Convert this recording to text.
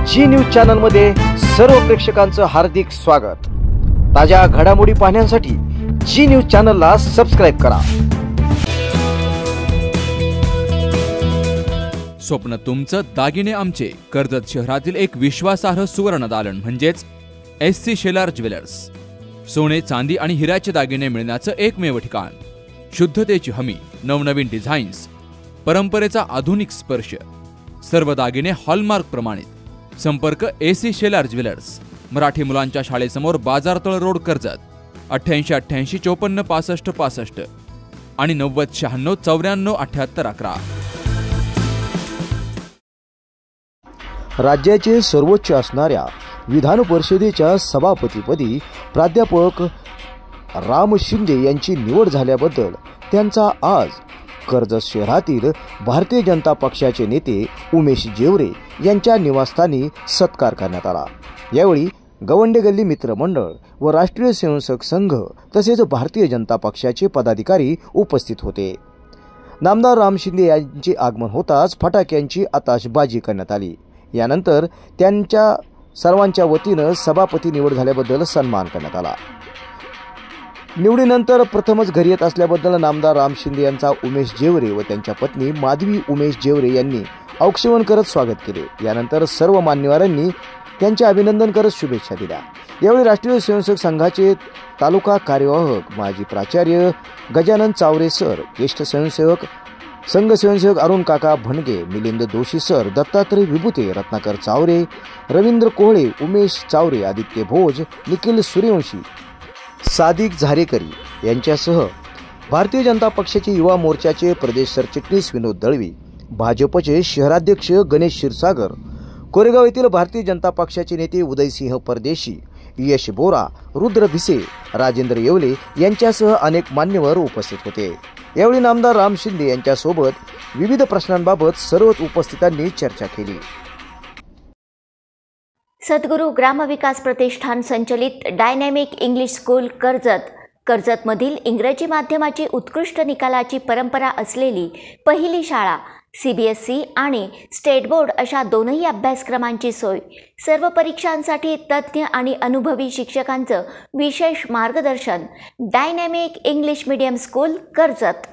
जी news channel मध्ये सर्व प्रेक्षकांचं हार्दिक स्वागत। ताज्या घडामोडी पाहण्यासाठी जी न्यूज चॅनलला सबस्क्राइब करा। स्वप्न तुमचं दागिने आमचे। कर्जत शहरातील एक विश्वासार्ह सुवर्ण दालन म्हणजेच SC शेलार ज्वेलर्स। सोने चांदी आणि हिऱ्याचे दागिने मिळण्याचं एकमेव ठिकाण। शुद्धतेची हमी, नवनवीन डिझाईन्स, परंपरेचा आधुनिक स्पर्श, सर्व दागिने हॉलमार्क प्रमाणित। संपर्क SC शेलार ज्वेलर्स, मराठी मुलांच्या शाळेसमोर बाजारतळ रोड, कर्जत। 88 88 54 65 65 आणि 90 96 94 78 11। राज्याचे सर्वोच्च असणाऱ्या विधान परिषदेच्या सभापतीपदी प्राध्यापक राम शिंदे यांची निवड झाल्याबद्दल त्यांचा आज कर्जत शहरातील भारतीय जनता पक्षाचे नेते उमेश जेवरे यांच्या निवासस्थानी सत्कार करण्यात आला। यावेळी गवंडे गल्ली मित्रमंडळ व राष्ट्रीय स्वयंसेवक संघ तसेच भारतीय जनता पक्षाचे पदाधिकारी उपस्थित होते। नामदार राम शिंदे यांचे आगमन होताच फटाक्यांची आताशबाजी करण्यात आली। यानंतर त्यांच्या सर्वांच्या वतीनं सभापती निवड झाल्याबद्दल सन्मान करण्यात आला। निवडीनंतर प्रथमच घरी येत असल्याबद्दल नामदार राम शिंदे यांचा उमेश जेवरे व त्यांच्या पत्नी माधवी उमेश जेवरे यांनी औक्षवण करत स्वागत केले। यानंतर सर्व मान्यवरांनी त्यांचे अभिनंदन करत शुभेच्छा दिल्या। यावेळी राष्ट्रीय स्वयंसेवक संघाचे तालुका कार्यवाहक माजी प्राचार्य गजानन चावरे सर, ज्येष्ठ स्वयंसेवक संघ स्वयंसेवक अरुण काका भणगे, मिलिंद दोशी सर, दत्तात्रय विभूते, रत्नाकर चावरे, रवींद्र कोहळे, उमेश चावरे, आदित्य भोज, निखिल सूर्यवंशी, सादिक झारेकरी यांच्यासह भारतीय जनता पक्षाचे युवा मोर्चाचे प्रदेश सरचिटणीस विनोद दळवी, भाजपचे शहराध्यक्ष गणेश क्षीरसागर, कोरेगाव येथील भारतीय जनता पक्षाचे नेते उदयसिंह परदेशी, यश बोरा, रुद्र भिसे, राजेंद्र येवले यांच्यासह अनेक मान्यवर उपस्थित होते। यावेळी नामदार राम शिंदे यांच्यासोबत विविध प्रश्नांबाबत सर्वच उपस्थितांनी चर्चा केली। सद्गुरू ग्रामविकास प्रतिष्ठान संचलित डायनॅमिक इंग्लिश स्कूल कर्जतमधील इंग्रजी माध्यमाची उत्कृष्ट निकालाची परंपरा असलेली पहिली शाळा। CBSE आणि स्टेट बोर्ड अशा दोनही अभ्यासक्रमांची सोय, सर्व परीक्षांसाठी तज्ज्ञ आणि अनुभवी शिक्षकांचं विशेष मार्गदर्शन। Dynamic English medium school Karjat.